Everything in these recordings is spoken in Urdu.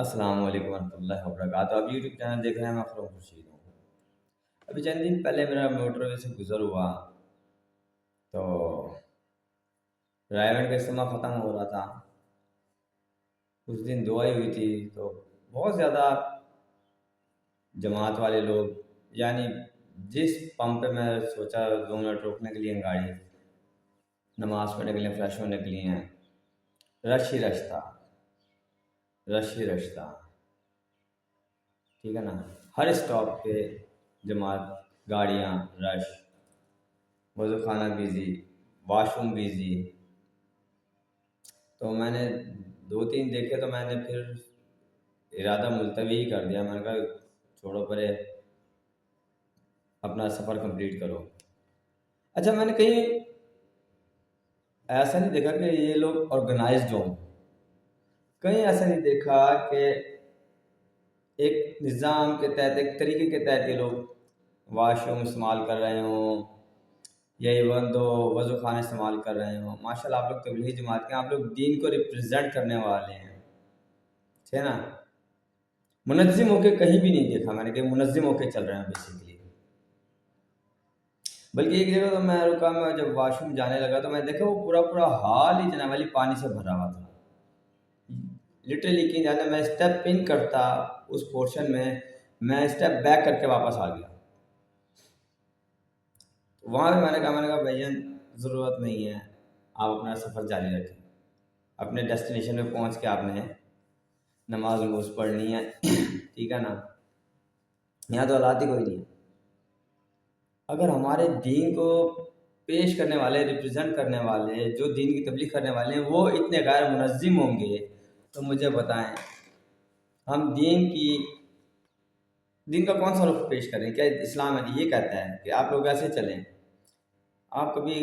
السلام علیکم ورحمۃ اللہ وبرکاتہ. آپ یوٹیوب چینل دیکھ رہے ہیں. میں اکرم خورشید ہوں. ابھی چند دن پہلے میرا موٹر وے سے گزر ہوا تو ڈرائیور کا استعمال ختم ہو رہا تھا. اس دن دعائی ہوئی تھی تو بہت زیادہ جماعت والے لوگ، یعنی جس پمپ پہ میں سوچا 2 منٹ روکنے کے لیے گاڑی نماز پڑھنے کے لیے فریش ہونے کے لیے ہیں، رش ہی رش تھا. رش ہی رش تھا. ٹھیک ہے نا. ہر اسٹاپ پہ جماعت، گاڑیاں، رش، وضو خانہ بیزی، واش روم بیزی. تو میں نے 2 3 دیکھے تو میں نے پھر ارادہ ملتوی ہی کر دیا. میں نے کہا چھوڑو پرے، اپنا سفر کمپلیٹ کرو. اچھا، میں نے کہیں ایسا نہیں دیکھا کہ یہ لوگ آرگنائزڈ ہوں. کہیں ایسا نہیں دیکھا کہ ایک نظام کے تحت، ایک طریقے کے تحت یہ لوگ واش روم استعمال کر رہے ہوں یا ایون دو وضو خانہ استعمال کر رہے ہوں. ماشاء اللہ آپ لوگ تبلیغی جماعت کے، آپ لوگ دین کو ریپرزینٹ کرنے والے ہیں، ٹھیک ہے نا. منظم ہو کے کہیں بھی نہیں دیکھا میں نے کہ منظم ہو کے چل رہے ہیں بیسیکلی. بلکہ ایک جگہ تو میں رکا، میں جب واش روم جانے لگا تو میں دیکھا وہ پورا حال ہی جناب والی پانی سے بھرا ہوا تھا. لٹرلی کہ جانا میں اسٹیپ پن کرتا اس پورشن میں اسٹیپ بیک کر کے واپس آ گیا. وہاں بھی میں نے کہا بھائی جان ضرورت نہیں ہے، آپ اپنا سفر جاری رکھیں. اپنے ڈیسٹینیشن پہ پہنچ کے آپ نے نماز نماز پڑھنی ہے. ٹھیک ہے نا. یہاں تو حالات ہی کوئی نہیں ہے. اگر ہمارے دین کو پیش کرنے والے، ریپرزینٹ کرنے والے، جو دین کی تبلیغ کرنے والے ہیں وہ اتنے غیر منظم ہوں گے تو مجھے بتائیں ہم دین کا کون سا رخ پیش کریں؟ کیا اسلام یہ کہتا ہے کہ آپ لوگ ایسے چلیں؟ آپ کبھی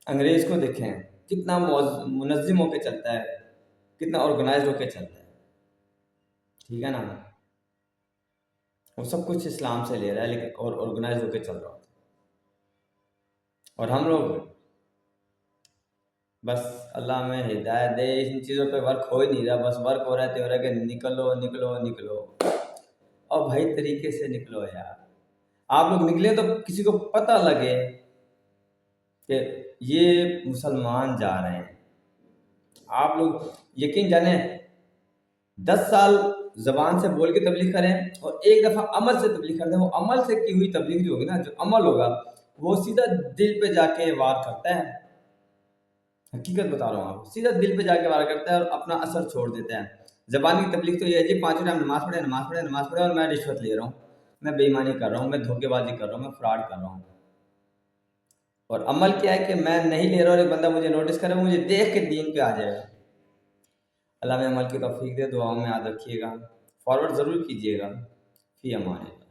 انگریز کو دیکھیں کتنا منظم ہو کے چلتا ہے، کتنا آرگنائزڈ ہو کے چلتا ہے. ٹھیک ہے نا. وہ سب کچھ اسلام سے لے رہا ہے لیکن اور آرگنائز ہو کے چل رہا ہوتا ہے. اور ہم لوگ بس اللہ میں ہدایت دے، ان چیزوں پہ ورک ہو ہی نہیں رہا. بس ورک ہو رہا ہے کہ نکلو نکلو نکلو. اور بھائی طریقے سے نکلو یار. آپ لوگ نکلے تو کسی کو پتہ لگے کہ یہ مسلمان جا رہے ہیں. آپ لوگ یقین جانیں 10 سال زبان سے بول کے تبلیغ کریں اور ایک دفعہ عمل سے تبلیغ کرتے ہیں. وہ عمل سے کی ہوئی تبلیغ جو ہوگی نا، جو عمل ہوگا وہ سیدھا دل پہ جا کے وار کرتا ہے. حقیقت بتا رہا ہوں آپ، سیدھا دل پہ جا کے وار کرتا ہے اور اپنا اثر چھوڑ دیتا ہے. زبان کی تبلیغ تو یہ ہے جی 5 ٹائم نماز پڑھے نماز پڑھے نماز پڑھے اور میں رشوت لے رہا ہوں، میں بے ایمانی کر رہا ہوں، میں دھوکے بازی کر رہا ہوں، میں فراڈ کر رہا ہوں. اور عمل کیا ہے کہ میں نہیں لے رہا اور ایک بندہ مجھے نوٹس کرے، مجھے دیکھ کے دین پہ آ جائے گا. اللہ میں عمل کی توفیق دے. دعاؤں میں یاد رکھیے گا، فارورڈ ضرور کیجیے گا. فی امان اللہ.